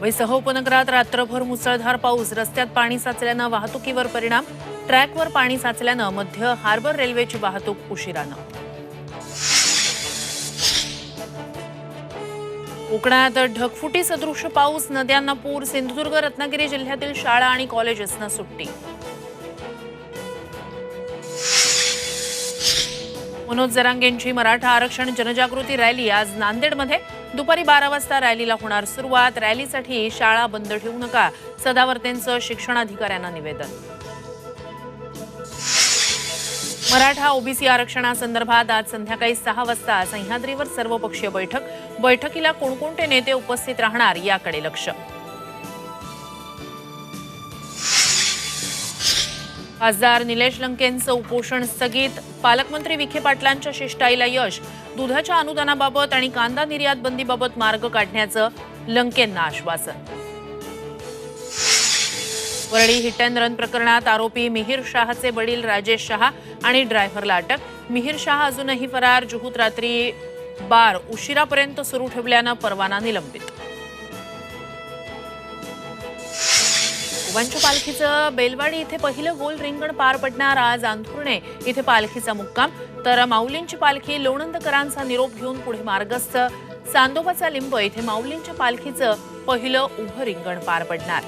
मुंबईसह उपनगरात रात्रभर मुसळधार पाऊस, रस्त्यात पाणी साचल्यानं वाहतुकीवर परिणाम, ट्रॅकवर पाणी साचल्यानं मध्य हार्बर रेल्वेची वाहतूक उशिरानं. कोकणात ढगफुटी सदृश पाऊस, नद्यांना पूर, सिंधुदुर्ग रत्नागिरी जिल्ह्यातील शाळा आणि कॉलेजेसना सुट्टी. मनोज जरांगेंची मराठा आरक्षण जनजागृती रॅली आज नांदेडमध्ये दुपारी 12 वाजता रॅलीला होणार सुरुवात. रॅलीसाठी शाळा बंद ठेवू नका, सदावर्तेंचं शिक्षणाधिकाऱ्यांना निवेदन. मराठा ओबीसी आरक्षणासंदर्भात आज संध्याकाळी 6 वाजता सह्याद्रीवर सर्वपक्षीय बैठक. बैठकीला कोणकोणते नेते उपस्थित राहणार याकडे लक्ष. खासदार निलेश लंकेंचं उपोषण स्थगित, पालकमंत्री विखे पाटलांच्या शिष्टाईला यश. दुधाच्या अनुदानाबाबत आणि कांदा निर्यात बंदीबाबत मार्ग काढण्याचं लंकेंना आश्वासन. वरळी हिट अँड रन प्रकरणात आरोपी मिहीर शाहचे वडील राजेश शाह आणि ड्रायव्हरला अटक. मिहीर शाह अजूनही फरार. जुहूत रात्री बार उशिरापर्यंत सुरू ठेवल्यानं परवाना निलंबित. कुबांच्या पालखीचं बेलवाडी इथे पहिलं गोल रिंगण पार पडणार. आज अंथुर्णे इथे पालखीचा मुक्काम, तर माऊलींची पालखी लोणंदकरांचा निरोप घेऊन पुढे मार्गस्थ. चांदोबाचा लिंब इथे माऊलींच्या पालखीचं पहिलं उभं रिंगण पार पडणार.